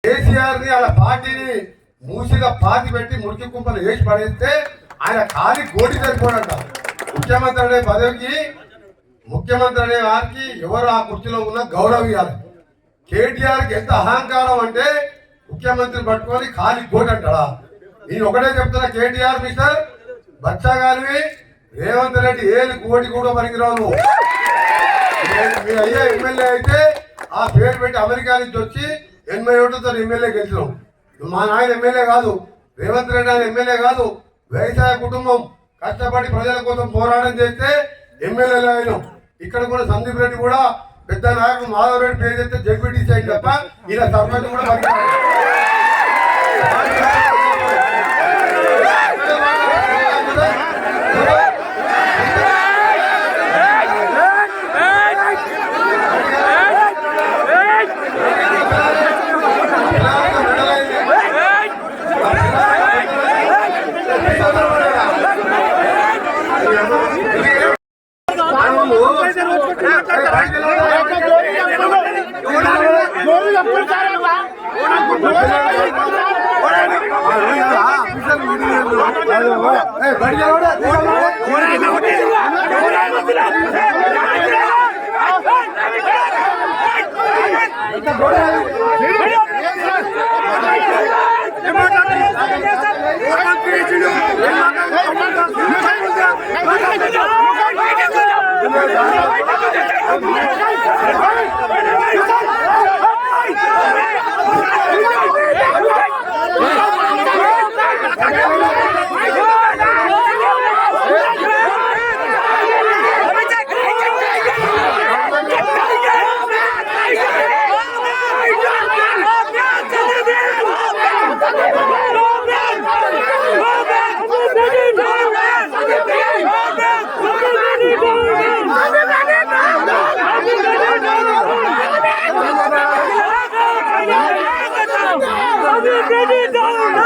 కేసీఆర్ ని అలా పార్టీని మూసిగా పాతి పెట్టి మురికి కుంపలు వేసి పడేస్తే ఆయన ఖాళీ గోటి సరిపోడంట. ముఖ్యమంత్రి అనే పదవికి ముఖ్యమంత్రి అనే వారికి ఎవరు ఆ కుర్చీలో ఉన్న గౌరవం ఇవ్వాలి. కేటీఆర్కి ఎంత అహంకారం అంటే ముఖ్యమంత్రి పట్టుకొని ఖాళీ గోటి అంటాడా? నేను ఒకటే చెప్తున్నా, కేటీఆర్ మిస్టర్ బచ్చాగారివి రేవంత్ రెడ్డి ఏది కోటి కూడా పనికిరావు. మీ అయ్యా ఎమ్మెల్యే అయితే ఆ పేరు పెట్టి అమెరికా నుంచి వచ్చి 80 ఓట్లతో ఎమ్మెల్యే గెలిచినాం. మా నాయన ఎమ్మెల్యే కాదు, రేవంత్ రెడ్డి ఆయన ఎమ్మెల్యే కాదు. వ్యవసాయ కుటుంబం కష్టపడి ప్రజల కోసం పోరాటం చేస్తే ఎమ్మెల్యేలు అయినాం. ఇక్కడ కూడా సందీప్ రెడ్డి కూడా పెద్ద నాయకుడు మాధవ్ రెడ్డి పేరు చెప్తే జడ్పీటీసీ అయింది తప్ప ఇలా సర్పంచ్ కూడా పనికిరాదు. Ready,